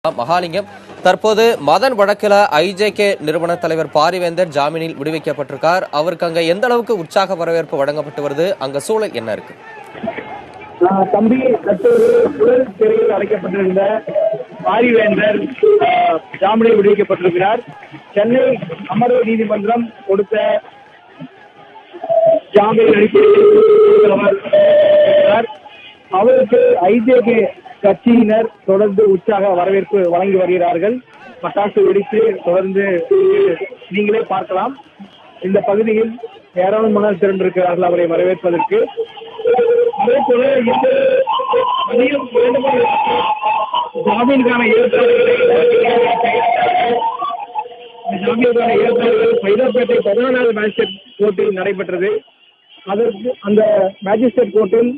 மகாலிங்கம் தற்போது மதன் வழக்கில் ஐஜேகே நிறுவன தலைவர் பாரிவேந்தர் ஜாமீனில் விடுவிக்கப்பட்டிருக்கார். அவருக்கு அங்க எந்த அளவுக்கு உற்சாக வரவேற்பு வழங்கப்பட்டு வருது? அங்க சூழல் என்ன இருக்கு? தம்பி, தற்போது புழல் சிறையில் அடைக்கப்பட்டிருந்த பாரிவேந்தர் ஜாமீனில் விடுவிக்கப்பட்டிருக்கிறார். சென்னை அமர்வு நீதிமன்றம் கொடுத்த ஜாமீன் அடிப்படையில் அவருக்கு ஐஜேகே கட்சியினர் தொடர்ந்து உற்சாக வரவேற்பு வழங்கி வருகிறார்கள். பட்டாசு வெடித்து தொடர்ந்து நீங்களே பார்க்கலாம். இந்த பகுதியில் ஏராளமான திரண்டிருக்கிறார்கள் அவரை வரவேற்பதற்கு. அதே போல ஜாமீனுக்கான ஏற்பாடுகள் சைதாப்பேட்டை 14வது மேஜிஸ்ட்ரேட் கோர்ட்டில் நடைபெற்றது. அதற்கு அந்த மேஜிஸ்ட்ரேட் கோர்ட்டில்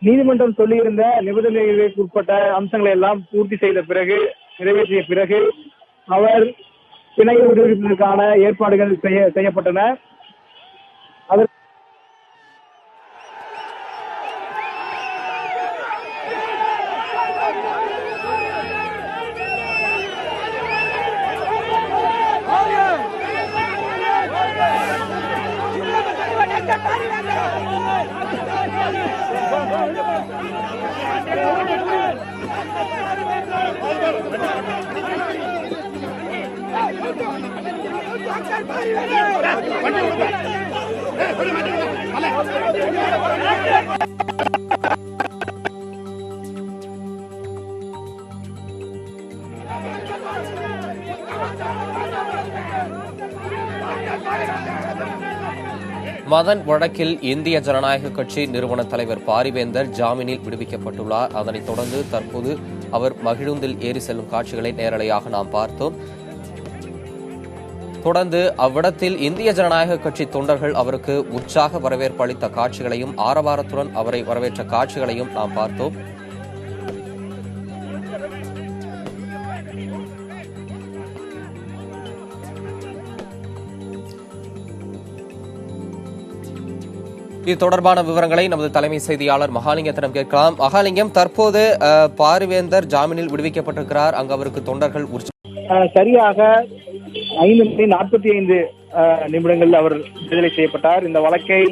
நீதிமன்றம் சொல்லியிருந்த நிபந்தனைகளுக்கு உட்பட்ட அம்சங்களை எல்லாம் பூர்த்தி செய்த பிறகு, நிறைவேற்றிய பிறகு அவர் பிணை விடுவிப்பதற்கான ஏற்பாடுகள் செய்யப்பட்டன. மதன் வழக்கில் இந்திய ஜனநாயக கட்சி நிறுவன தலைவர் பாரிவேந்தர் ஜாமீனில் விடுவிக்கப்பட்டுள்ளார். அதனைத் தொடர்ந்து தற்போது அவர் மகிழுந்தில் ஏறி செல்லும் காட்சிகளை நேரலையாக நாம் பார்த்தோம். தொடர்ந்து அவ்விடத்தில் இந்திய ஜனநாயக கட்சி தொண்டர்கள் அவருக்கு உற்சாக வரவேற்பு அளித்த காட்சிகளையும் ஆரவாரத்துடன் அவரை வரவேற்ற காட்சிகளையும் நாம் பார்த்தோம். இது தொடர்பான விவரங்களை நமது தலைமை செய்தியாளர் மகாலிங்கத்திடம் கேட்கலாம். மகாலிங்கம், தற்போது பாரிவேந்தர் ஜாமீனில் விடுவிக்கப்பட்டிருக்கிறார். அங்கு அவருக்கு தொண்டர்கள் சரியாக 5:45 அவர் விடுதலை செய்யப்பட்டார். இந்த வழக்கை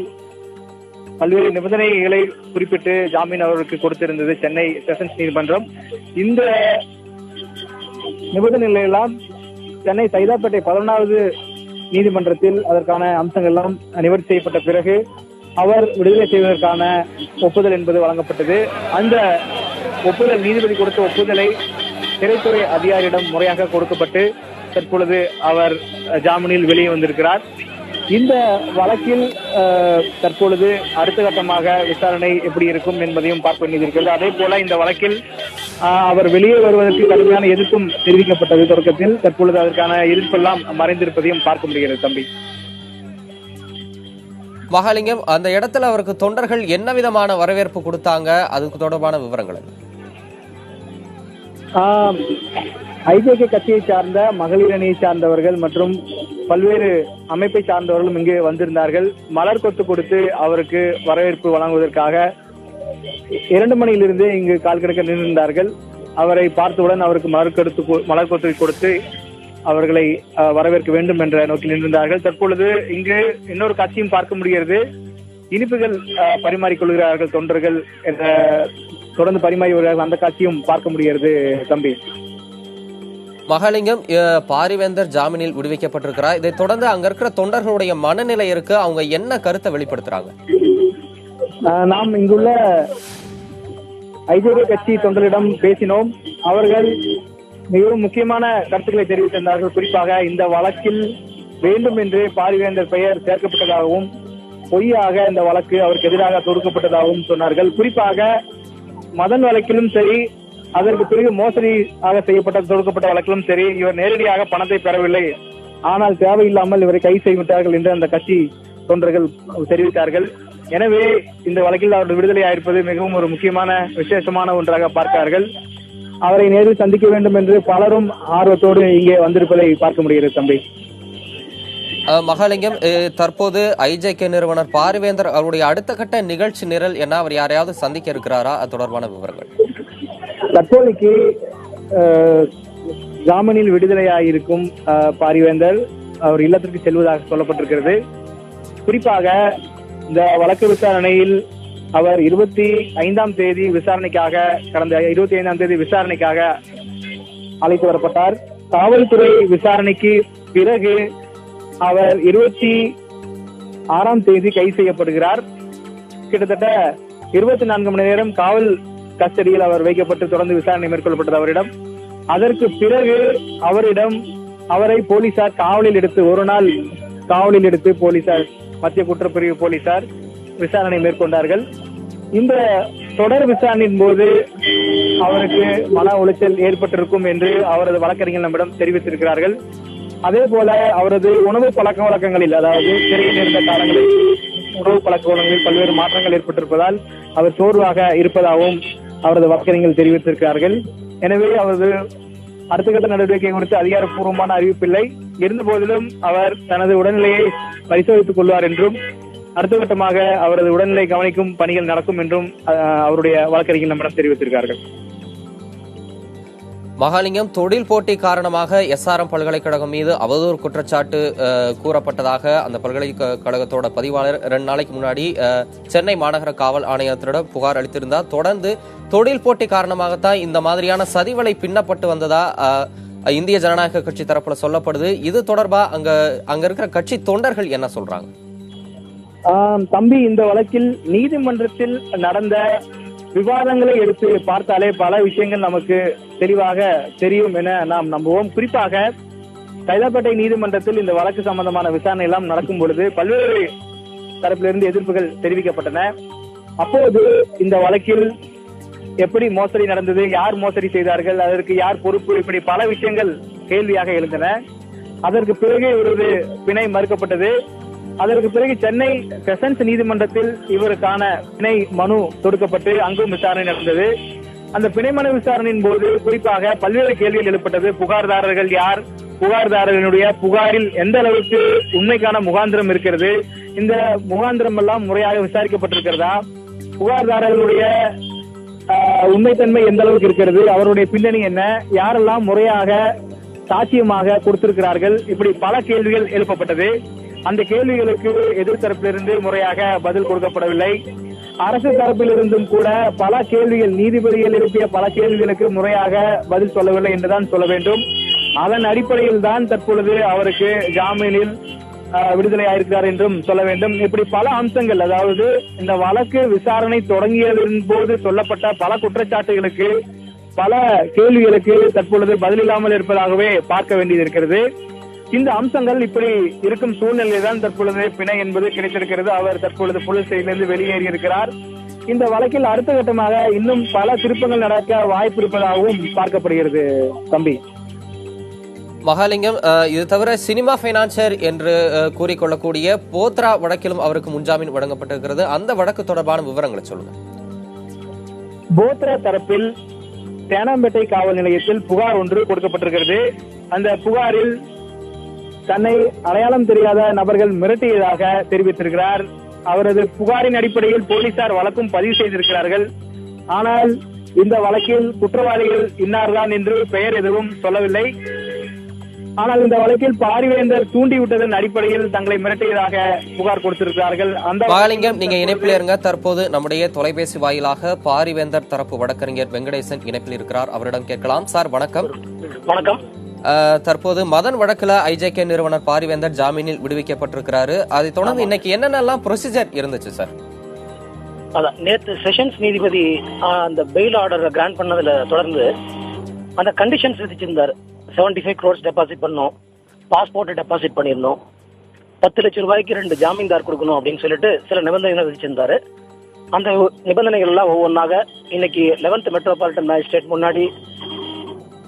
பல்வேறு நிபந்தனைகளை குறிப்பிட்டு ஜாமீன் அவருக்கு கொடுத்திருந்தது சென்னை செஷன்ஸ் நீதிமன்றம். இந்த நிபந்தனைகள் எல்லாம் சென்னை சைதாப்பேட்டை 11வது நீதிமன்றத்தில் அதற்கான அம்சங்கள் எல்லாம் நிவர்த்தி செய்யப்பட்ட பிறகு அவர் விடுதலை செய்வதற்கான ஒப்புதல் என்பது வழங்கப்பட்டது. அந்த ஒப்புதல், நீதிபதி கொடுத்த ஒப்புதலை சிறைத்துறை அதிகாரியிடம் முறையாக கொடுக்கப்பட்டு தற்பொழுது அவர் ஜாமீனில் வெளியே வந்திருக்கிறார். இந்த வழக்கில் தற்பொழுது அடுத்த கட்டமாக விசாரணை எப்படி இருக்கும் என்பதையும் பார்க்க வேண்டியிருக்கிறது. அதே போல இந்த வழக்கில் அவர் வெளியே வருவதற்கு கடுமையான எதிர்ப்பும் தெரிவிக்கப்பட்டது தொடக்கத்தில். தற்பொழுது அதற்கான எதிர்ப்பெல்லாம் மறைந்திருப்பதையும் பார்க்க முடிகிறது. தம்பி மகாலிங்கம், அந்த இடத்துல அவருக்கு தொண்டர்கள் என்ன விதமான வரவேற்பு கொடுத்தாங்க? அதுக்கு தொடர்பான விவரங்கள் ஐஜேகே கட்சியை சார்ந்த மகளிர் அணியை சார்ந்தவர்கள் மற்றும் பல்வேறு அமைப்பை சார்ந்தவர்களும் இங்கு வந்திருந்தார்கள். மலர் கொத்து கொடுத்து அவருக்கு வரவேற்பு வழங்குவதற்காக 2 மணியிலிருந்து இங்கு கால் கிடக்க நின்றிருந்தார்கள். அவரை பார்த்தவுடன் அவருக்கு மலர் கொத்து கொடுத்து அவர்களை வரவேற்க வேண்டும் என்ற நோக்கில் நின்றிருந்தார்கள். தற்பொழுது இங்கு இன்னொரு காட்சியும் பார்க்க முடிகிறது. இனிப்புகள் பரிமாறிக்கொள்கிறார்கள் தொண்டர்கள், தொடர்ந்து பரிமாறி வருகிறார்கள். அந்த காட்சியும் பார்க்க முடிகிறது. தம்பி மகாலிங்கம், பாரிவேந்தர் ஜாமீனில் விடுவிக்கப்பட்டிருக்கிறார். இதை தொடர்ந்து அங்க இருக்கிற தொண்டர்களுடைய மனநிலை இருக்கு, அவங்க என்ன கருத்தை வெளிப்படுத்துறாங்க? நாம் இங்குள்ள ஐஜேகே கட்சி தொண்டர்களிடம் பேசினோம். அவர்கள் மிகவும் முக்கியமான கருத்துக்களை தெரிவித்திருந்தார்கள். குறிப்பாக இந்த வழக்கில் வேண்டும் என்று பாரிவேந்தர் பெயர் சேர்க்கப்பட்டதாகவும், பொய்யாக இந்த வழக்கு அவருக்கு எதிராக தொடுக்கப்பட்டதாகவும் சொன்னார்கள். குறிப்பாக மதன் வழக்கிலும் சரி, அதற்கு பிறகு மோசடியாக தொடுக்கப்பட்ட வழக்கிலும் சரி, இவர் நேரடியாக பணத்தை பெறவில்லை, ஆனால் தேவையில்லாமல் இவரை கைது செய்துவிட்டார்கள் என்று அந்த கட்சி தொண்டர்கள் தெரிவித்தார்கள். எனவே இந்த வழக்கில் அவருடைய விடுதலை ஆயிருப்பது மிகவும் ஒரு முக்கியமான விசேஷமான ஒன்றாக பார்க்கிறார்கள். அவரை நேரில் சந்திக்க வேண்டும் என்று பலரும் ஆர்வத்தோடு இங்கே வந்திருப்பதை பார்க்க முடிகிறது. தம்பி மகாலிங்கம், தற்போது ஐஜேகே நிறுவனர் பாரிவேந்தர் அவருடைய அடுத்த கட்ட நிகழ்ச்சி நிரல் என்ன? அவர் யாரையாவது சந்திக்க இருக்கிறாரா? அது தொடர்பான விவரங்கள் தற்போதைக்கு ஜாமீனில் விடுதலையாயிருக்கும் பாரிவேந்தர் அவர் இல்லத்திற்கு செல்வதாக சொல்லப்பட்டிருக்கிறது. குறிப்பாக இந்த வழக்கு விசாரணையில் அவர் 25ஆம் தேதி விசாரணைக்காக அழைத்து வரப்பட்டார். காவல்துறை விசாரணைக்கு பிறகு அவர் 26ஆம் தேதி கைது செய்யப்படுகிறார். கிட்டத்தட்ட 24 மணி நேரம் காவல் கஸ்டடியில் அவர் வைக்கப்பட்டு தொடர்ந்து விசாரணை மேற்கொள்ளப்பட்டது அவரிடம். அதற்கு பிறகு அவரை போலீசார் காவலில் எடுத்து ஒரு நாள் காவலில் எடுத்து போலீசார் மத்திய குற்றப்பிரிவு போலீசார் விசாரணை மேற்கொண்டார்கள். இந்த தொடர் விசாரணையின் போது அவருக்கு மன உளைச்சல் ஏற்பட்டிருக்கும் என்று அவரது வழக்கறிஞர் நம்மிடம் தெரிவித்திருக்கிறார்கள். அதே போல அவரது உணவு பழக்க வழக்கங்களில், அதாவது சிறையில் இருந்த காலங்களில் உணவு பழக்க வழக்கங்களில் பல்வேறு மாற்றங்கள் ஏற்பட்டிருப்பதால் அவர் சோர்வாக இருப்பதாகவும் அவரது வழக்கறிஞர்கள் தெரிவித்திருக்கிறார்கள். எனவே அவரது அடுத்த கட்ட நடவடிக்கை குறித்து அதிகாரப்பூர்வமான அறிவிப்பில்லை. இருந்த போதிலும் அவர் தனது உடல்நிலையை பரிசோதித்துக் கொள்வார் என்றும் அடுத்த கட்டமாக அவரது உடல்நிலை கவனிக்கும் பணிகள் நடக்கும் என்றும் அவருடைய வழக்கறிஞர்கள் நம்மிடம் தெரிவித்திருக்கிறார்கள். மகாலிங்கம், தொழில் போட்டி காரணமாக SRM பல்கலைக்கழகம் மீது அவதூறு குற்றச்சாட்டு கூறப்பட்டதாக அந்த பல்கலைக்கழகத்தோட பதிவாளர் 2 நாளைக்கு முன்னாடி சென்னை மாநகர காவல் ஆணையத்திடம் புகார் அளித்திருந்தார். தொடர்ந்து தொழில் போட்டி காரணமாகத்தான் இந்த மாதிரியான சதிவலை பின்னப்பட்டு வந்ததா இந்திய ஜனநாயக கட்சி தரப்புல சொல்லப்படுது. இது தொடர்பா அங்க இருக்கிற கட்சி தொண்டர்கள் என்ன சொல்றாங்க? தம்பி, இந்த வழக்கில் நீதிமன்றத்தில் நடந்த விவாதங்களை எடுத்து பார்த்தாலே பல விஷயங்கள் நமக்கு தெளிவாக தெரியும் என நாம் நம்புவோம். குறிப்பாக சைதாப்பேட்டை நீதிமன்றத்தில் இந்த வழக்கு சம்பந்தமான விசாரணை எல்லாம் நடக்கும் பொழுது பல்வேறு தரப்பிலிருந்து எதிர்ப்புகள் தெரிவிக்கப்பட்டன. அப்போது இந்த வழக்கில் எப்படி மோசடி நடந்தது, யார் மோசடி செய்தார்கள், அதற்கு யார் பொறுப்பு, இப்படி பல விஷயங்கள் கேள்வியாக எழுந்தன. அதற்கு பிறகு இவரது பிணை மறுக்கப்பட்டது. அதற்கு பிறகு சென்னை செஷன்ஸ் நீதிமன்றத்தில் இவருக்கான பிணை மனு தொடுக்கப்பட்டு அங்கும் விசாரணை நடந்தது. அந்த பிணை மனு விசாரணையின் போது குறிப்பாக பல்வேறு கேள்விகள் எழுப்பப்பட்டது. புகார்தாரர்கள் யார், புகார்தாரர்களுடைய புகாரில் எந்த அளவுக்கு உண்மைக்கான முகாந்திரம் இருக்கிறது, இந்த முகாந்திரம் எல்லாம் முறையாக விசாரிக்கப்பட்டிருக்கிறதா, புகார்தாரர்களுடைய உண்மைத்தன்மை எந்த அளவுக்கு இருக்கிறது, அவருடைய பின்னணி என்ன, யாரெல்லாம் முறையாக சாட்சியமாக கொடுத்திருக்கிறார்கள், இப்படி பல கேள்விகள் எழுப்பப்பட்டது. அந்த கேள்விகளுக்கு எதிர்த்தரப்பிலிருந்து முறையாக பதில் கொடுக்கப்படவில்லை. அரசு தரப்பிலிருந்தும் கூட பல கேள்விகள், நீதிபதிகள் எழுப்பிய பல கேள்விகளுக்கு முறையாக பதில் சொல்லவில்லை என்றுதான் சொல்ல வேண்டும். அதன் அடிப்படையில் தான் தற்பொழுது அவருக்கு ஜாமீனில் விடுதலையாயிருக்கிறார் என்றும் சொல்ல வேண்டும். இப்படி பல அம்சங்கள், அதாவது இந்த வழக்கு விசாரணை தொடங்கியதன் போது சொல்லப்பட்ட பல குற்றச்சாட்டுகளுக்கு, பல கேள்விகளுக்கு தற்பொழுது பதிலில்லாமல் இருப்பதாகவே பார்க்க வேண்டியது இருக்கிறது. இந்த அம்சங்கள் இப்படி இருக்கும் சூழ்நிலையில்தான் தற்பொழுது பிணை என்பது கிடைத்திருக்கிறது. அவர் தற்பொழுது போலீஸ் சிறையிலிருந்து வெளியேறி இருக்கிறார். இந்த வழக்கில் அடுத்த கட்டமாக இன்னும் பல திருப்பங்கள் நடக்க வாய்ப்பு இருப்பதாகவும் பார்க்கப்படுகிறது. தம்பி மகாலிங்கம், இது தவிர சினிமா பைனான்சர் என்று கூறிக்கொள்ளக்கூடிய போத்ரா வழக்கிலும் அவருக்கு முன்ஜாமீன் வழங்கப்பட்டிருக்கிறது. அந்த வழக்கு தொடர்பான விவரங்களை சொல்லுங்க. போத்ரா தரப்பில் தேனாம்பேட்டை காவல் நிலையத்தில் புகார் ஒன்று கொடுக்கப்பட்டிருக்கிறது. அந்த புகாரில் தன்னை அடையாளம் தெரியாத நபர்கள் மிரட்டியதாக தெரிவித்திருக்கிறார். அவரது புகாரின் அடிப்படையில் போலீசார் வழக்கும் பதிவு செய்திருக்கிறார்கள். ஆனால் இந்த வழக்கில் குற்றவாளிகள் இன்னார்தான் என்று பெயர் எதுவும் சொல்லவில்லை. ஆனால் இந்த வழக்கில் பாரிவேந்தர் தூண்டிவிட்டதன் அடிப்படையில் தங்களை மிரட்டியதாக புகார் கொடுத்திருக்கிறார்கள். அந்த மகாலிங்கம், நீங்க இணைப்பில் இருங்க. தற்போது நம்முடைய தொலைபேசி வாயிலாக பாரிவேந்தர் தரப்பு வழக்கறிஞர் வெங்கடேசன் இணைப்பில் இருக்கிறார். அவரிடம் கேட்கலாம். சார் வணக்கம். வணக்கம். தற்போது மதன் வழக்குல IJK நிறுவனர் பாரிவேந்தர் ஜாமீனில் விடுவிக்கப்பட்டிருக்கிறாரு. அதை தொடர்ந்து இன்னைக்கு என்னென்னலாம் ப்ரொசீஜர் இருந்துச்சு சார்? அதான் நேற்று செஷன்ஸ் நீதிபதி அந்த பெயில் ஆர்டர் கிராண்ட் பண்ணதுல தொடர்ந்து அந்த கண்டிஷன்ஸ் விதிச்சிருந்தாரு. 75 crores டெபாசிட் பண்ணோம், பாஸ்போர்ட் டெபாசிட் பண்ணிருந்தோம், 10 லட்சம் ரூபாய்க்கு 2 ஜாமீன்தார் கொடுக்கணும் அப்படின்னு சொல்லிட்டு சில நிபந்தனைகள் விதிச்சிருந்தாரு. அந்த நிபந்தனைகள் எல்லாம் ஒவ்வொன்றாக இன்னைக்கு 11th மெட்ரோபாலிட்டன் மேஜிஸ்ட்ரேட் முன்னாடி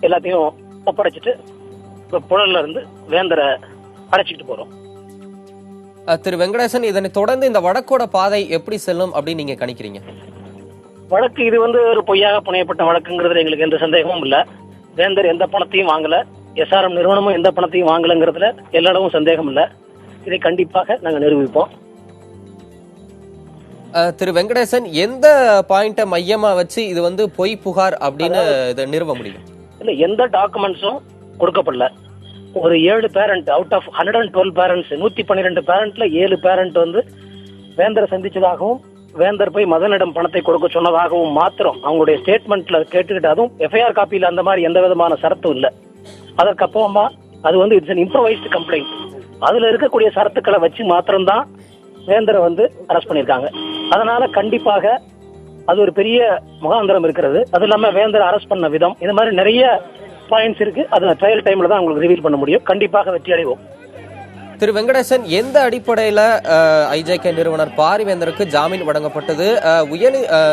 எல்லாத்தையும் ஒப்படைச்சிட்டு புழல்ல இருந்து வேந்தரை அடைச்சிக்கிட்டு போறோம். திரு வெங்கடேசன், இதனை தொடர்ந்து இந்த வழக்கோட பாதை எப்படி செல்லும் அப்படின்னு நீங்க கணிக்கிறீங்க? வழக்கு இது ஒரு பொய்யாக புனையப்பட்ட வழக்குங்கிறதுல எங்களுக்கு எந்த சந்தேகமும் இல்ல. வேந்தர் எந்த பணத்தையும் வாங்கல, SRM நிறுவனமும் எந்த பணத்தையும் வாங்கலங்கிறதுல எல்லாரும் சந்தேகம் இல்ல. இதை கண்டிப்பாக நாங்க நிரூபிப்போம். திரு வெங்கடேசன், எந்த பாயிண்ட மையமா வச்சு இது பொய் புகார் அப்படின்னு இதை நிறுவ முடியும்? இல்ல எந்த டாக்குமெண்ட்ஸும் கொடுக்கப்படல. ஒரு 7 பேரண்ட் அவுட் ஆஃப் 112 பேரண்ட்ஸ், 112 பேரண்ட்ல 7 பேரண்ட் வந்து வேந்தரை சந்திச்சதாகவும் வேந்தர் போய் மதனிடம் பணத்தை கொடுக்க சொன்னதாகவும் மாத்திரம் அவங்களுடைய ஸ்டேட்மெண்ட்ல கேட்டுக்கிட்டு, அதுவும் எஃப்ஐஆர் காப்பியில அந்த மாதிரி எந்த விதமான சரத்தும் இல்லை. அதற்கப்புறமா அது வந்து இட்ஸ் அன் இம்ப்ரோவைஸ்டு கம்ப்ளைண்ட். அதுல இருக்கக்கூடிய சரத்துக்களை வச்சு மாத்திரம்தான் வேந்தரை வந்து அரெஸ்ட் பண்ணியிருக்காங்க. அதனால கண்டிப்பாக அது ஒரு பெரிய முகாந்திரம் இருக்கிறது. அது இல்லாம வேந்தரை அரெஸ்ட் பண்ண விதம், இந்த மாதிரி நிறைய பாயிண்ட்ஸ் இருக்கு. அது ட்ரையல் டைம்ல தான் உங்களுக்கு ரிவீல் பண்ண முடியும். கண்டிப்பாக வெற்றி அடைவோம். திரு வெங்கடேசன், எந்த அடிப்படையில் ஐஜேகே நிறுவனர் பாரிவேந்தருக்கு ஜாமீன் வழங்கப்பட்டது?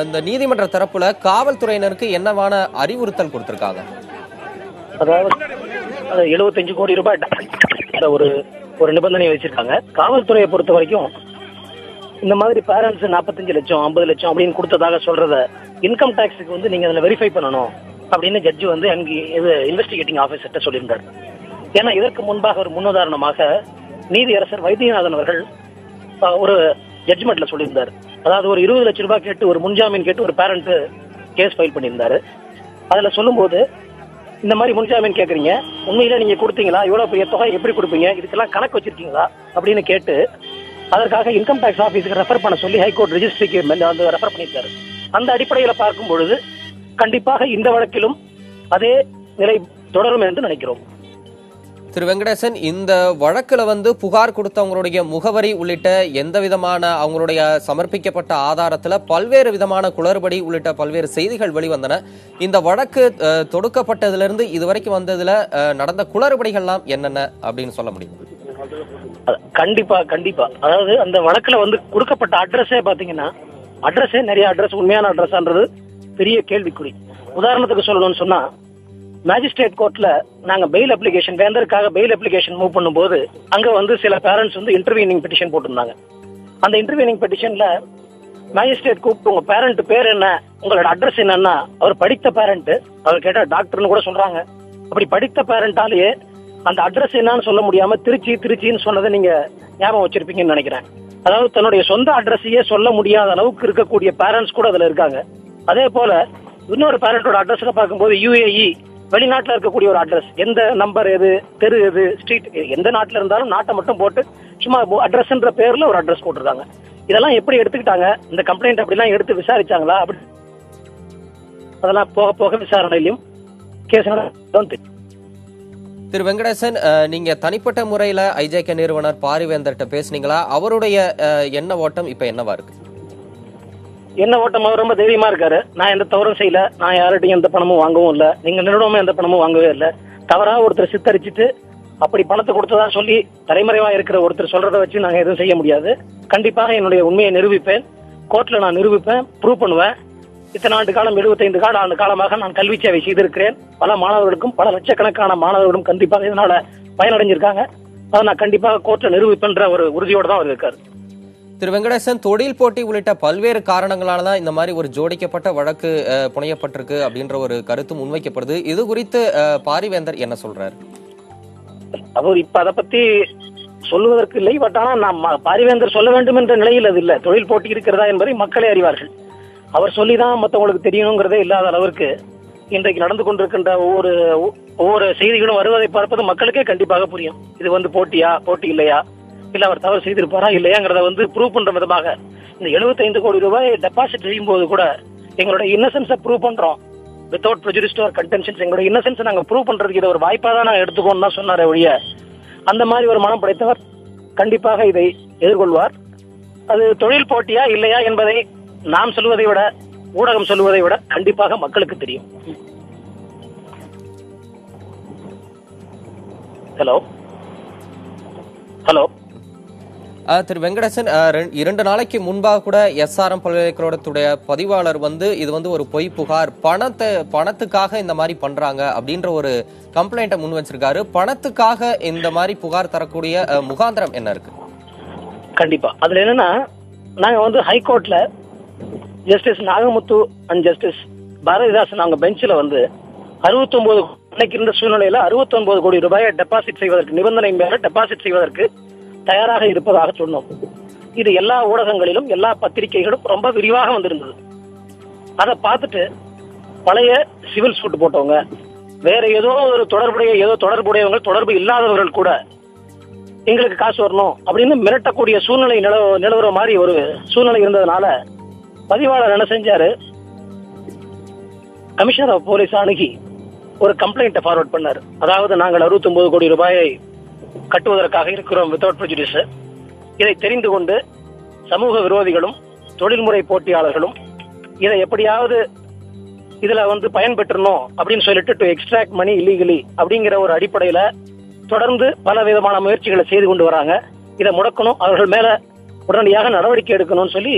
இந்த நீதிமன்ற தரப்புல காவல்துறையினருக்கு என்னவான அறிவுறுத்தல் கொடுத்திருக்காங்க? அதாவது 75 கோடி ரூபாய் ஒரு நிபந்தனை வச்சிருக்காங்க. காவல்துறையை பொறுத்த வரைக்கும் இந்த மாதிரி பேரண்ட்ஸ் 45 லட்சம் 50 லட்சம் அப்படின்னு கொடுத்ததாக சொல்றத இன்கம் டாக்ஸுக்கு வந்து நீங்க அதில் வெரிஃபை பண்ணணும் அப்படின்னு ஜட்ஜி வந்து இது இன்வெஸ்டிகேட்டிங் ஆஃபீஸர்கிட்ட சொல்லியிருந்தார். ஏன்னா இதற்கு முன்பாக ஒரு முன்னுதாரணமாக நீதியரசர் வைத்தியநாதன் அவர்கள் ஒரு ஜட்ஜ்மெண்ட்ல சொல்லியிருந்தார். அதாவது ஒரு 20 லட்சம் ரூபாய் கேட்டு ஒரு முன்ஜாமீன் கேட்டு ஒரு பேரண்ட் கேஸ் ஃபைல் பண்ணியிருந்தாரு. அதுல சொல்லும்போது இந்த மாதிரி முன்ஜாமீன் கேட்குறீங்க, உண்மையில நீங்க கொடுத்தீங்களா, இவ்வளவு பெரிய தொகை எப்படி கொடுப்பீங்க, இதுக்கெல்லாம் கணக்கு வச்சிருக்கீங்களா அப்படின்னு கேட்டு அதற்காக இன்கம் டாக்ஸ் ஆஃபீஸுக்கு ரெஃபர் பண்ண சொல்லி ஹைகோர்ட் ரெஜிஸ்ட்ரிக்கு வந்து ரெஃபர் பண்ணியிருக்காரு. அந்த அடிப்படையில் பார்க்கும் பொழுது கண்டிப்பாக இந்த வழக்கிலும் அதே நிலை தொடரும் என்று நினைக்கிறோம். திரு வெங்கடேசன், இந்த வழக்குல வந்து புகார் கொடுத்தவங்களுடைய முகவரி உள்ளிட்ட எந்த விதமான அவங்களுடைய சமர்ப்பிக்கப்பட்ட ஆதாரத்துல பல்வேறு விதமான குளறுபடி உள்ளிட்ட பல்வேறு செய்திகள் வெளிவந்தன. இந்த வழக்கு தொடுக்கப்பட்டதிலிருந்து இதுவரைக்கும் வந்ததுல நடந்த குளறுபடிகள்லாம் என்னென்ன அப்படின்னு சொல்ல முடியும்? கண்டிப்பா கண்டிப்பா. அதாவது அந்த வழக்குல வந்து கொடுக்கப்பட்ட அட்ரஸே பாத்தீங்கன்னா நிறைய அட்ரஸ் உண்மையான அட்ரஸ்ன்றது பெரிய கேள்விக்குறி. உதாரணத்துக்கு சொல்லணும்னு சொன்னா, மேஜிஸ்ட்ரேட் கோர்ட்ல நாங்க பெயில் அப்ளிகேஷன் வேந்தருக்காக பெயில் அப்ளிகேஷன் மூவ் பண்ணும்போது அங்க வந்து சில பேரண்ட்ஸ் வந்து இன்டர்வீனிங் பெட்டிஷன் போட்டிருந்தாங்க. அந்த இன்டர்வீனிங் பெட்டிஷன்ல மேஜிஸ்ட்ரேட் கூப்பிட்டு உங்க பேரண்ட் பேர் என்ன, உங்களோட அட்ரஸ் என்னன்னா, அவர் படித்த பேரண்ட், அவர் கேட்டா டாக்டர்னு கூட சொல்றாங்க. அப்படி படித்த பேரண்டாலேயே அந்த அட்ரஸ் என்னன்னு சொல்ல முடியாம திருச்சின்னு சொன்னதை நீங்க ஞாபகம் வச்சிருப்பீங்கன்னு நினைக்கிறேன். அதாவது தன்னுடைய சொந்த அட்ரஸையே சொல்ல முடியாத அளவுக்கு இருக்கக்கூடிய பேரண்ட்ஸ் கூட அதுல இருக்காங்க. அதே போல இன்னொரு பேரண்டோட அட்ரஸ்ல பார்க்கும்போது UAE வெளிநாட்டுல இருக்கக்கூடிய ஒரு அட்ரஸ், எந்த நம்பர் எது, தெரு எது, ஸ்ட்ரீட், எந்த நாட்டுல இருந்தாலும் நாட்டை மட்டும் போட்டு சும்மா அட்ரஸ்ன்ற பேர்ல ஒரு அட்ரஸ் போட்டிருக்காங்க. இதெல்லாம் எப்படி எடுத்துக்கிட்டாங்க, இந்த கம்ப்ளைண்ட் அப்படிலாம் எடுத்து விசாரிச்சாங்களா, அப்படி அதெல்லாம் போக போக விசாரணையிலும் கேஸ் தெரியும். திரு வெங்கடேசன், நீங்க தனிப்பட்ட முறையில ஐஜேகே நிறுவனர் பாரிவேந்தர்கிட்ட பேசுனீங்களா? அவருடைய எண்ண ஓட்டம் இப்ப என்னவா இருக்கு? என்ன ஓட்டம், அவர் ரொம்ப தைரியமா இருக்காரு. நான் எந்த தவறும் செய்யல, நான் யார்கிட்டையும் எந்த பணமும் வாங்கவும் இல்லை, நீங்க நிறுவனமும் எந்த பணமும் வாங்கவே இல்லை. தவறா ஒருத்தர் சித்தரிச்சுட்டு அப்படி பணத்தை கொடுத்ததா சொல்லி தலைமறைவா இருக்கிற ஒருத்தர் சொல்றதை வச்சு நாங்க எதுவும் செய்ய முடியாது. கண்டிப்பாக என்னுடைய உண்மையை நிரூபிப்பேன், கோர்ட்ல நான் நிரூபிப்பேன், ப்ரூவ் பண்ணுவேன். இத்தனை ஆண்டு காலம் 75 ஆண்டு காலமாக நான் கல்வி சேவை செய்திருக்கிறேன். பல மாணவர்களுக்கும் பல லட்சக்கணக்கான மாணவர்களும் கண்டிப்பாக இதனால பயனடைஞ்சிருக்காங்க. அதை நான் கண்டிப்பாக கோர்ட்ல நிரூபிப்பேன்ற ஒரு உறுதியோடு தான் அவர் இருக்காரு. திரு வெங்கடேசன், தொழில் போட்டி உள்ளிட்ட பல்வேறு காரணங்களால தான் இந்த மாதிரி ஒரு ஜோடிக்கப்பட்ட வழக்கு புனையப்பட்டிருக்கு அப்படின்ற ஒரு கருத்து முன்வைக்கப்படுது. இது குறித்து பாரிவேந்தர் என்ன சொல்றாரு? அவர் இப்ப அதை பத்தி சொல்லுவதற்கு இல்லை. பட் ஆனா நான் பாரிவேந்தர் சொல்ல வேண்டும் என்ற நிலையில் அது இல்லை. தொழில் போட்டி இருக்கிறதா என்பதை மக்களே அறிவார்கள். அவர் சொல்லிதான் மற்றவங்களுக்கு தெரியணுங்கிறதே இல்லாத அளவிற்கு இன்றைக்கு நடந்து கொண்டிருக்கின்ற ஒவ்வொரு செய்திகளும் வருவதை பார்ப்பது மக்களுக்கே கண்டிப்பாக புரியும். இது வந்து போட்டி இல்லையா, இல்ல அவர் தவறு செய்திருப்பாரா இல்லையாங்கிறத வந்து ப்ரூவ் பண்ற விதமாக இந்த 75 கோடி ரூபாய் டெபாசிட் செய்யும் போது கூட எங்களுடைய இன்னசென்ஸை ப்ரூவ் பண்றோம். வித்தவுட் ப்ரெஜுடிஸ் ஆர் கன்டென்ஷன்ஸ் எங்களுடைய இன்னசென்ஸை நாங்க ப்ரூவ் பண்றதுக்கு இதை ஒரு வாய்ப்பா தான் நாங்க எடுத்துக்கோன்னு தான் சொன்னாரே ஒழிய, அந்த மாதிரி ஒரு மனம் படைத்தவர் கண்டிப்பாக இதை எதிர்கொள்வார். அது தொழில் போட்டியா இல்லையா என்பதை நாம் சொல்வதை விட, ஊடகம் சொல்வதை விட கண்டிப்பாக மக்களுக்கு தெரியும். ஹலோ திரு வெங்கடேசன், 2 நாளைக்கு முன்பாக கூட SRM பல்கலைக்கழகத்துடைய பதிவாளர் வந்து இது வந்து ஒரு பொய் புகார், பணத்துக்காக இந்த மாதிரி பண்றாங்க அப்படின்ற ஒரு கம்ப்ளைண்ட்டை முன் வச்சிருக்காரு. பணத்துக்காக இந்த மாதிரி புகார் தரக்கூடிய முகாந்திரம் என்ன இருக்கு? கண்டிப்பா அதுல என்னன்னா, நாங்க வந்து ஹைகோர்ட்ல justice Nagamuthu and justice Bharathidasan அவங்க பெஞ்சில் வந்து 69 அன்னைக்கு இருந்த சூழ்நிலையில 69 கோடி ரூபாயை டெபாசிட் செய்வதற்கு, நிபந்தனை மேல டெபாசிட் செய்வதற்கு தயாராக இருப்பதாக சொன்னோம். இது எல்லா ஊடகங்களிலும் எல்லா பத்திரிகைகளும் ரொம்ப விரிவாக வந்திருந்தது. அதை பார்த்துட்டு பழைய சிவில் சூட் போட்டவங்க, வேற ஏதோ ஒரு தொடர்புடையவங்க, தொடர்பு இல்லாதவர்கள் கூட எங்களுக்கு காசு வரணும் அப்படின்னு மிரட்டக்கூடிய சூழ்நிலை நிலவர மாதிரி ஒரு சூழ்நிலை இருந்ததுனால பதிவாளர் என்ன செஞ்சாரு, கமிஷனர் ஆஃப் போலீஸ் அணுகி ஒரு கம்ப்ளைண்ட்டை ஃபார்வர்ட் பண்ணார். அதாவது நாங்கள் 69 கோடி ரூபாயை கட்டுவதற்காக இருக்கிறோம் வித்தவுட் ப்ரெஜுடிஸ். இதை தெரிந்து கொண்டு சமூக விரோதிகளும் தொழில்முறை போட்டியாளர்களும் இதை எப்படியாவது இதுல பயன்பெற்றணும் அப்படின்னு சொல்லிட்டு டு எக்ஸ்ட்ராக்ட் மணி இல்லீகலி அப்படிங்கிற ஒரு அடிப்படையில தொடர்ந்து பல விதமான முயற்சிகளை செய்து கொண்டு வராங்க. இதை முடக்கணும், அவர்கள் மேல உடனடியாக நடவடிக்கை எடுக்கணும்னு சொல்லி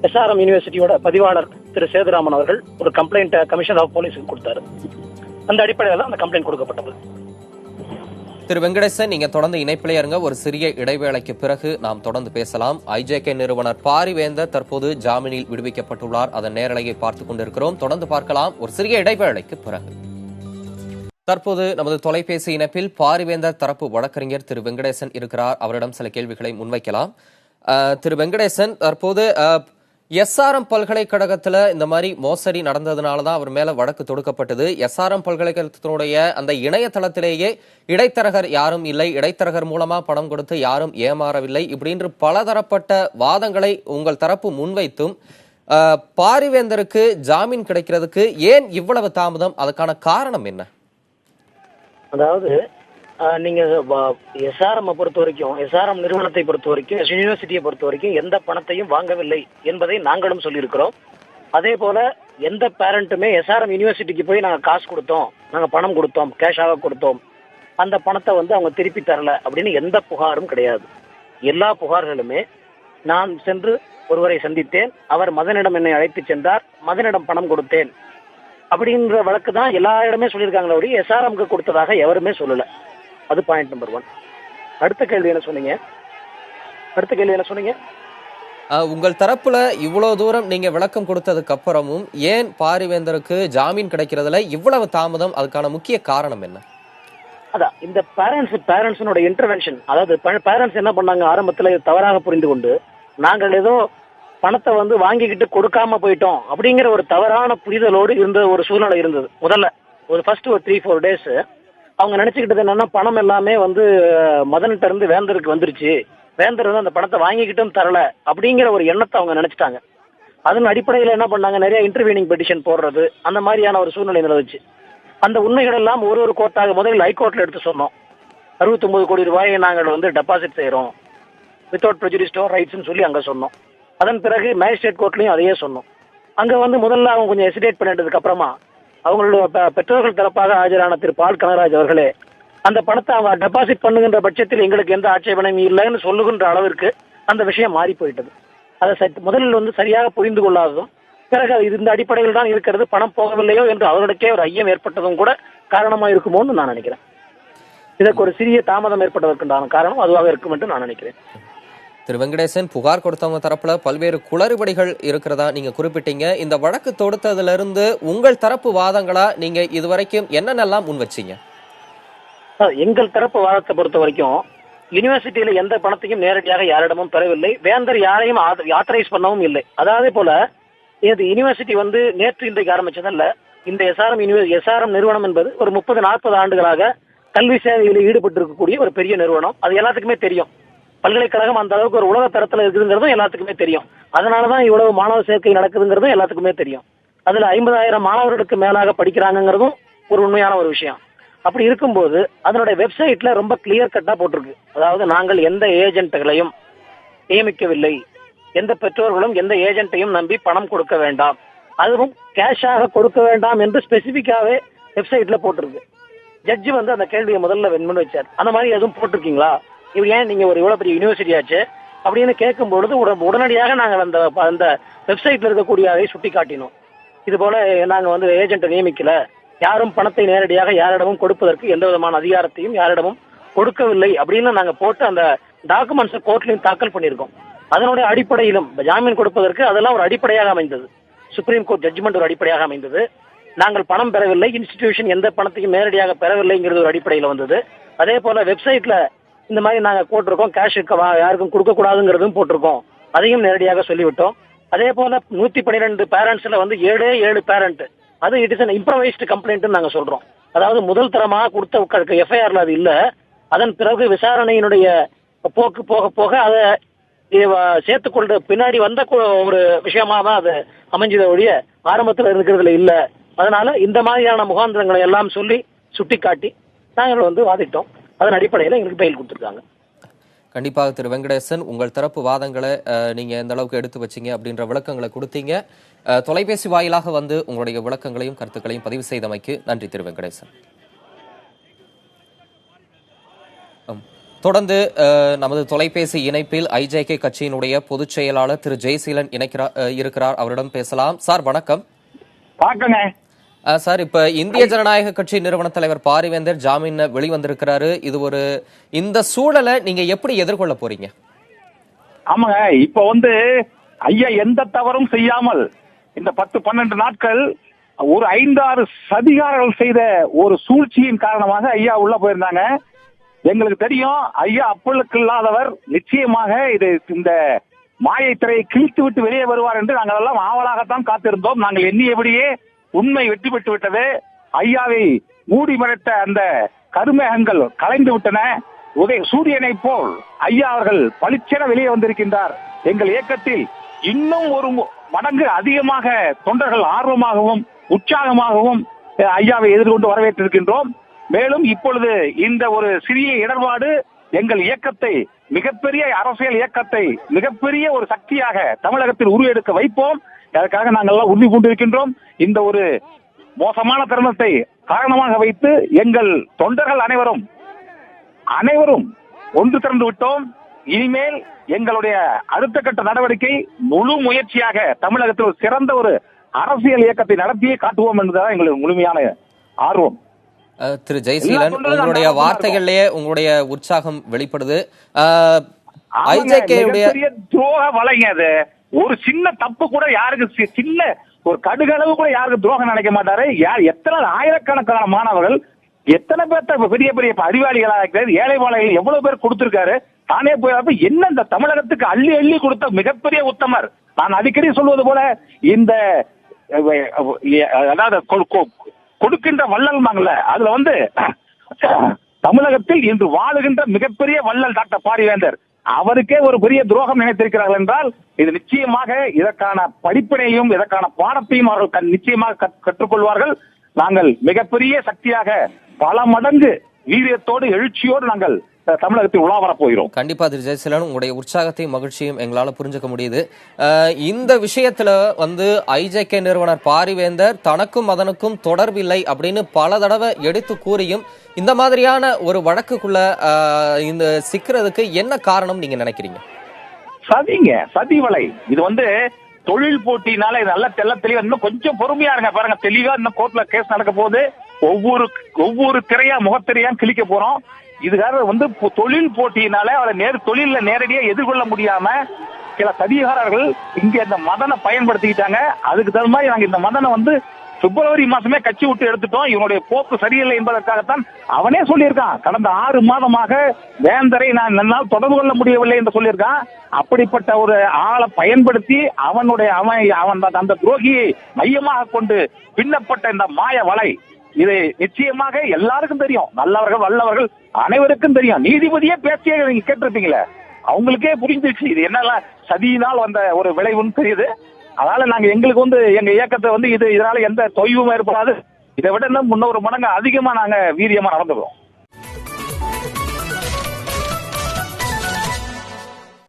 எஸ்ஆர்எம் யூனிவர்சிட்டியோட பதிவாளர் திரு சேதுராமன் அவர்கள் ஒரு கம்ப்ளைண்ட் கமிஷனர் ஆஃப் போலீஸுக்கு கொடுத்தாரு. அந்த அடிப்படையில் தான் அந்த கம்ப்ளைண்ட் கொடுக்கப்பட்டது. திரு வெங்கடேசன், நீங்க தொடர்ந்து இணைப்பிலே இருங்க. ஒரு சிறிய இடைவேளைக்கு பிறகு நாம் தொடர்ந்து பேசலாம். ஐஜேகே நிறுவனர் பாரிவேந்தர் தற்போது ஜாமீனில் விடுவிக்கப்பட்டுள்ளார். அதன் நேரலையை பார்த்துக் கொண்டிருக்கிறோம். தொடர்ந்து பார்க்கலாம் ஒரு சிறிய இடைவேளைக்கு பிறகு. தற்போது நமது தொலைபேசி இணைப்பில் பாரிவேந்தர் தரப்பு வழக்கறிஞர் திரு வெங்கடேசன் இருக்கிறார். அவரிடம் சில கேள்விகளை முன்வைக்கலாம். திரு வெங்கடேசன், தற்போது எஸ்ஆர்எம் பல்கலைக்கழகத்துல இந்த மாதிரி மோசடி நடந்ததுனால தான் அவர் மேல வழக்கு தொடுக்கப்பட்டது. எஸ்ஆர்எம் பல்கலைக்கழகத்தினுடைய அந்த இணையதளத்திலேயே இடைத்தரகர் யாரும் இல்லை, இடைத்தரகர் மூலமா பணம் கொடுத்து யாரும் ஏமாறவில்லை, இப்படின்று பலதரப்பட்ட வாதங்களை உங்கள் தரப்பு முன்வைத்தும் பாரிவேந்தருக்கு ஜாமீன் கிடைக்கிறதுக்கு ஏன் இவ்வளவு தாமதம்? அதுக்கான காரணம் என்ன? அதாவது நீங்க எஸ்ஆர்எம் பொறுத்த வரைக்கும், எஸ்ஆர்எம் நிறுவனத்தை பொறுத்த வரைக்கும், யூனிவர்சிட்டியை பொறுத்த வரைக்கும் எந்த பணத்தையும் வாங்கவில்லை என்பதை நாங்களும் சொல்லியிருக்கிறோம். அதே போல எந்த பேரண்ட்டுமே எஸ்ஆர்எம் யூனிவர்சிட்டிக்கு போய் நாங்க காசு கொடுத்தோம், நாங்க பணம் கொடுத்தோம், கேஷாக கொடுத்தோம், அந்த பணத்தை அவங்க திருப்பி தரல அப்படின்னு எந்த புகாரும் கிடையாது. எல்லா புகார்களுமே நான் சென்று ஒருவரை சந்தித்தேன், அவர் மதனிடம் என்னை அழைத்து சென்றார், மதனிடம் பணம் கொடுத்தேன் அப்படின்ற வழக்கு தான் எல்லா இடமே சொல்லியிருக்காங்களே, எஸ்ஆர்எம்க்கு கொடுத்ததாக எவருமே சொல்லல. அது பாயிண்ட் நம்பர் 1. அடுத்த கேள்வி என்ன சொன்னீங்க? உங்கள் தரப்புல இவ்வளவு தூரம் நீங்க விளக்கம் கொடுத்ததுக்கு அப்புறமும் ஏன் பாரிவேந்தருக்கு ஜாமீன் கிடைக்கிறதுல இவ்வளவு தாமதம்? அதுக்கான முக்கிய காரணம் என்ன? அதான் இந்த பேரண்ட்ஸோட இன்டர்வென்ஷன். அதாவது பேரண்ட்ஸ் என்ன பண்ணாங்க, ஆரம்பத்துல தவறாக புரிந்து கொண்டு நாங்கள் ஏதோ பணத்தை வாங்கிக்கிட்டு கொடுக்காம போயிட்டோம் அப்படிங்கிற ஒரு தவறான புரிதலோடு இருந்த ஒரு சூழ்நிலை இருந்தது. முதல்ல ஒரு 3-4 டேஸ் அவங்க நினைச்சுக்கிட்டது என்னன்னா, பணம் எல்லாமே மதன்கிட்ட இருந்து வேந்தருக்கு வந்துருச்சு, வேந்தர் அந்த பணத்தை வாங்கிக்கிட்டும் தரல அப்படிங்கிற ஒரு எண்ணத்தை அவங்க நினைச்சிட்டாங்க. அதன் அடிப்படையில் என்ன பண்ணாங்க, நிறைய இன்டர்வீனிங் பெட்டிஷன் போடுறது, அந்த மாதிரியான ஒரு சூழ்நிலை நிலவுச்சு. அந்த உண்மைகள் எல்லாம் ஒரு கோர்ட்டாக முதலில் ஹைகோர்ட்ல எடுத்து சொன்னோம். 69 கோடி ரூபாயை நாங்கள் டெபாசிட் செய்யறோம் வித்தவுட் ப்ரெஜுடிஸ் ரைட்ஸ்னு சொல்லி அங்க சொன்னோம். அதன் பிறகு மேஜிஸ்ட்ரேட் கோர்ட்லயும் அதையே சொன்னோம். அங்க முதல்ல அவங்க கொஞ்சம் ஹெசிடேட் பண்ணிட்டதுக்கு அப்புறமா அவங்களோட பெற்றோர்கள் தரப்பாக ஆஜரான திரு பால் கனகராஜ் அவர்களே அந்த பணத்தை அவங்க டெபாசிட் பண்ணுகின்ற பட்சத்தில் எங்களுக்கு எந்த ஆட்சேபனையும் இல்லைன்னு சொல்லுகின்ற அளவிற்கு அந்த விஷயம் மாறி போயிட்டது. அதை முதலில் சரியாக புரிந்து கொள்ளாததும், பிறகு அது இந்த அடிப்படையில் தான் இருக்கிறது, பணம் போகவில்லையோ என்று அவர்களுக்கே ஒரு ஐயம் ஏற்பட்டதும் கூட காரணமா இருக்குமோன்னு நான் நினைக்கிறேன். இதற்கு ஒரு சிறிய தாமதம் ஏற்பட்டதற்குண்டான காரணம் அதுவாக இருக்கும் என்று நான் நினைக்கிறேன். திரு வெங்கடேசன், புகார் கொடுத்தவங்க தரப்புல பல்வேறு குளறுபடிகள் இருக்கிறதா நீங்க குறிப்பிட்டீங்க. இந்த வழக்கு தொடுத்ததுல இருந்து உங்கள் தரப்பு வாதங்களா நீங்க இதுவரைக்கும் என்னென்னலாம் முன் வச்சீங்க? எங்கள் தரப்பு வாதத்தை பொறுத்த வரைக்கும் யூனிவர்சிட்டியில எந்த பணத்தையும் நேரடியாக யாரிடமும் பெறவில்லை, வேந்தர் யாரையும் ஆத்தரைஸ் பண்ணவும் இல்லை. அதாவது போல இது யூனிவர்சிட்டி நேற்று இன்றைக்கு ஆரம்பிச்சதல்ல. இந்த எஸ்ஆர்எம் நிறுவனம் என்பது ஒரு 30-40 ஆண்டுகளாக கல்வி சேவையில் ஈடுபட்டு இருக்கக்கூடிய ஒரு பெரிய நிறுவனம். அது எல்லாத்துக்குமே தெரியும். பல்கலைக்கழகம் அந்த அளவுக்கு ஒரு உலக தரத்துல இருக்குதுங்கிறதும் எல்லாத்துக்குமே தெரியும். அதனாலதான் இவ்வளவு மாணவ சேர்க்கை நடக்குதுங்கிறதும் எல்லாத்துக்குமே தெரியும். அதுல 50,000 மாணவர்களுக்கு மேலாக படிக்கிறாங்கிறதும் ஒரு உண்மையான ஒரு விஷயம். அப்படி இருக்கும்போது அதனுடைய வெப்சைட்ல ரொம்ப கிளியர் கட்டா போட்டிருக்கு. அதாவது நாங்கள் எந்த ஏஜென்ட்களையும் நியமிக்கவில்லை, எந்த பெற்றோர்களும் எந்த ஏஜென்ட்டையும் நம்பி பணம் கொடுக்க வேண்டாம், அதுவும் கேஷாக கொடுக்க வேண்டாம் என்று ஸ்பெசிபிக்காவே வெப்சைட்ல போட்டிருக்கு. ஜட்ஜி அந்த கேள்வியை முதல்ல முன் வச்சார். அந்த மாதிரி எதுவும் போட்டிருக்கீங்களா, இவர் ஏன் நீங்க ஒரு இவ்வளவு பெரிய யூனிவர்சிட்டி ஆச்சு அப்படின்னு கேட்கும் பொழுது உடனடியாக நாங்கள் அந்த வெப்சைட்ல இருக்கக்கூடிய அதை சுட்டி காட்டினோம். இது போல நாங்க ஏஜென்ட்டை நியமிக்கல, யாரும் பணத்தை நேரடியாக யாரிடமும் கொடுப்பதற்கு எந்த விதமான அதிகாரத்தையும் யாரிடமும் கொடுக்கவில்லை அப்படின்னு நாங்க போட்டு அந்த டாக்குமெண்ட்ஸ் கோர்ட்லயும் தாக்கல் பண்ணியிருக்கோம். அதனுடைய அடிப்படையிலும் ஜாமீன் கொடுப்பதற்கு அதெல்லாம் ஒரு அடிப்படையாக அமைந்தது. சுப்ரீம் கோர்ட் ஜட்ஜ்மெண்ட் ஒரு அடிப்படையாக அமைந்தது. நாங்கள் பணம் பெறவில்லை, இன்ஸ்டிடியூஷன் எந்த பணத்தையும் நேரடியாக பெறவில்லைங்கிறது ஒரு அடிப்படையில் வந்தது. அதே போல வெப்சைட்ல இந்த மாதிரி நாங்க போட்டிருக்கோம், கேஷ் யாருக்கும் கொடுக்க கூடாதுங்கிறதும் போட்டிருக்கோம், அதையும் நேரடியாக சொல்லிவிட்டோம். அதே போல 112 பேரண்ட்ஸ்ல 7 பேரண்ட் அது it is an improvised complaint நாங்க சொல்றோம். அதாவது முதல் தரமாக கொடுத்த எஃப்ஐஆர்ல அது இல்ல. அதன் பிறகு விசாரணையினுடைய போக்கு போக போக அதை சேர்த்துக்கொண்டு பின்னாடி வந்த ஒரு விஷயமா தான் அது அமைஞ்சதை ஒழிய ஆரம்பத்தில் இருக்கிறதுல இல்ல. அதனால இந்த மாதிரியான முகாந்திரங்களை எல்லாம் சொல்லி சுட்டிக்காட்டி நாங்கள் வாதிட்டோம். அதன் அடிப்படையில் எங்களுக்கு பெயில் கொடுத்துருக்காங்க. கண்டிப்பாக திரு வெங்கடேசன், உங்கள் தரப்பு வாதங்களை நீங்க எந்த அளவுக்கு எடுத்து வச்சீங்க அப்படின்ற விளக்கங்களை கொடுத்தீங்க. தொலைபேசி வாயிலாக உங்களுடைய விளக்கங்களையும் கருத்துக்களையும் பதிவு செய்தமைக்கு நன்றி திரு வெங்கடேசன். தொடர்ந்து நமது தொலைபேசி இணைப்பில் ஐஜேகே கட்சியினுடைய பொதுச் செயலாளர் திரு ஜெயசீலன் இருக்கிறார். அவரிடம் பேசலாம். சார் வணக்கம். சார், இப்ப இந்திய ஜனநாயக கட்சி நிறுவன தலைவர் பாரிவேந்தர் ஜாமீன் வெளிவந்திருக்கிறாரு. இந்த சூழலை நீங்க எப்படி எதிர்கொள்ள போறீங்க? ஆமாங்க, இப்ப ஐயா எந்த தவறும் செய்யாமல் இந்த 10-12 நாட்கள் ஒரு 5-6 சதிகாரர்கள் செய்த ஒரு சூழ்ச்சியின் காரணமாக ஐயா உள்ள போயிருந்தாங்க. எங்களுக்கு தெரியும் ஐயா அப்பளுக்கு இல்லாதவர். நிச்சயமாக இந்த மாயை திரையை கிழித்து விட்டு வெளியே வருவார் என்று நாங்கள் எல்லாம் ஆவலாகத்தான் காத்திருந்தோம். நாங்கள் எண்ணியபடியே உண்மை வெற்றி பெற்று விட்டது. ஐயாவை மூடி மறைத்த அந்த கருமேகங்கள் கலைந்து விட்டன. சூரியனை போல் ஐயா அவர்கள் பளிச்சென வெளியே வந்திருக்கின்றார். எங்கள் இயக்கத்தில் இன்னும் ஒரு மடங்கு அதிகமாக தொண்டர்கள் ஆர்வமாகவும் உற்சாகமாகவும் ஐயாவை எதிர்கொண்டு வரவேற்றிருக்கின்றோம். மேலும் இப்பொழுது இந்த ஒரு சிறிய இடர்பாடு எங்கள் இயக்கத்தை, மிகப்பெரிய அரசியல் இயக்கத்தை, மிகப்பெரிய ஒரு சக்தியாக தமிழகத்தில் உருவெடுக்க வைப்போம். அதற்காக நாங்கள் எல்லாம் உறுதி கொண்டிருக்கின்றோம். இந்த ஒரு மோசமான தருணத்தை காரணமாக வைத்து எங்கள் தொண்டர்கள் அனைவரும் ஒன்று திரண்டு விட்டோம். இனிமேல் எங்களுடைய அடுத்த கட்ட நடவடிக்கை முழு முயற்சியாக தமிழகத்தில் ஒரு சிறந்த ஒரு அரசியல் இயக்கத்தை நடத்தியே காட்டுவோம் என்பதுதான் எங்களுக்கு முழுமையான ஆர்வம். திரு ஜெயசீலன், உங்களுடைய வார்த்தைகளிலேயே உங்களுடைய உற்சாகம் வெளிப்படுது. துரோக வலைங்க அது. ஒரு சின்ன தப்பு கூட யாருக்கு, சின்ன ஒரு கடுகளவு கூட யாருக்கு துரோகம் நினைக்க மாட்டாரு. எத்தனை ஆயிரக்கணக்கான மாணவர்கள், எத்தனை பேர்த்த பெரிய பெரிய அறிவாளிகளாக இருக்கிறார், ஏழை மாணவர்கள் எவ்வளவு பேர் கொடுத்திருக்காரு. தானே போய் என்ன இந்த தமிழகத்துக்கு அள்ளி அள்ளி கொடுத்த மிகப்பெரிய உத்தமர். நான் அடிக்கடி சொல்வது போல இந்த அதாவது கொடுக்கின்ற வள்ளல் அதுல தமிழகத்தில் இன்று வாழுகின்ற மிகப்பெரிய வள்ளல் டாக்டர் பாரிவேந்தர் அவருக்கே ஒரு பெரிய துரோகம் நினைத்திருக்கிறார்கள் என்றால் இது நிச்சயமாக இதற்கான படிப்பினையும் இதற்கான பாடத்தையும் அவர்கள் நிச்சயமாக கற்றுக்கொள்வார்கள். நாங்கள் மிகப்பெரிய சக்தியாக பல மடங்கு வீரியத்தோடு எழுச்சியோடு நாங்கள் தமிழகத்தில் உலா வரப் போகிறோம். கண்டிப்பா திரு ஜெயசீலன், உங்களுடைய உற்சாகத்தையும் மகிழ்ச்சியும் எங்களால புரிஞ்சுக்க முடியுது. இந்த விஷயத்துல ஐஜேகே நிறுவனர் பாரிவேந்தர் தனக்கும் அதனுக்கும் தொடர்பில்லை அப்படின்னு பல தடவை எடுத்து கூறியும் இந்த மாதிரியான ஒரு வழக்குக்குள்ள இந்த சிக்கிறதுக்கு என்ன காரணம் நீங்க நினைக்கிறீங்க? சதி வலை. இது தொழில் போட்டினால நல்ல தெளிவா இன்னும் கொஞ்சம் பொறுமையா இருங்க. பாருங்க, தெளிவா இன்னும் கோர்ட்ல கேஸ் நடக்க போது ஒவ்வொரு திரையா முகத்திரையா கிழிக்க போறோம். இதுக்காக தொழில் போட்டியினால அவரை தொழில நேரடியா எதிர்கொள்ள முடியாம சில சதிகாரர்கள் இங்க இந்த மதனை பயன்படுத்திக்கிட்டாங்க. அதுக்கு தகுந்த மாதிரி நாங்க இந்த மதனை பிப்ரவரி மாசமே கட்சி விட்டு எடுத்துட்டோம். இவனுடைய போக்கு சரியில்லை என்பதற்காகத்தான் அவனே சொல்லியிருக்கான். கடந்த 6 மாதமாக வேந்தரை நான் என்னால் தொடர்பு கொள்ள முடியவில்லை என்று சொல்லியிருக்கான். அப்படிப்பட்ட ஒரு ஆளை பயன்படுத்தி அவன் அந்த துரோகியை மையமாக கொண்டு பின்னப்பட்ட இந்த மாய வலை, இது நிச்சயமாக எல்லாருக்கும் தெரியும். நல்லவர்கள் வல்லவர்கள் அனைவருக்கும் தெரியும். நீதிபதியே பேசிய நீங்க கேட்டிருப்பீங்களே, அவங்களுக்கே புரிஞ்சிருச்சு இது என்னெல்லாம் சதியினால் வந்த ஒரு விளைவுன்னு தெரியுது. அதனால நாங்க எங்களுக்கு எங்க இயக்கத்தை இதனால எந்த தொய்வும் ஏற்படாது. இதை விட இன்னும் 300 மடங்கு அதிகமா நாங்க வீரியமா நடந்துக்கிறோம்.